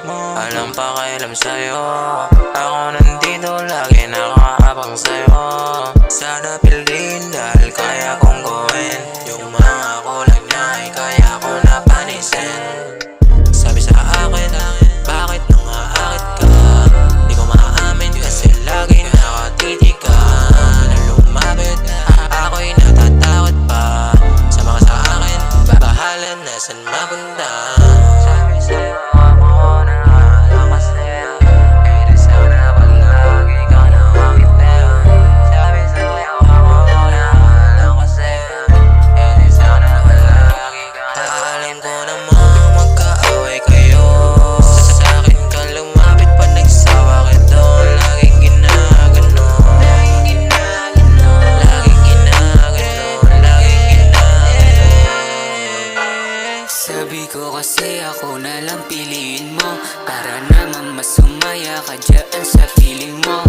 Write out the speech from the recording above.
Walang pakialam sa'yo. Ako nandito lagi nakaabang sa'yo. Sana pildin dahil kaya kong gawin yung mga kulang niya ay kaya ko napanisin. Sabi sa akin, bakit nangaakit ka? Di ko maaamin kasi lagi nakatitig ka na lumapit. Ako'y natatakot pa. Sama ka sa akin, bahala na saan mapunta. Sabi sa'yo ako nangahala kasi kahit sana pag lagi ka nawangit na. Sabi sa'yo ako nangahala kasi kahit sana pag lagi ka nawangit. Alam ko namang magkaaway kayo. Sa akin ka lumapit pa nagsawa kita. Laging ginaganon. Laging ginaganon. Laging ginaganon. Laging ginaganon. Sabi ko kasi ako na lang piliin mo, para naman masumaya ka dyan sa piling mo.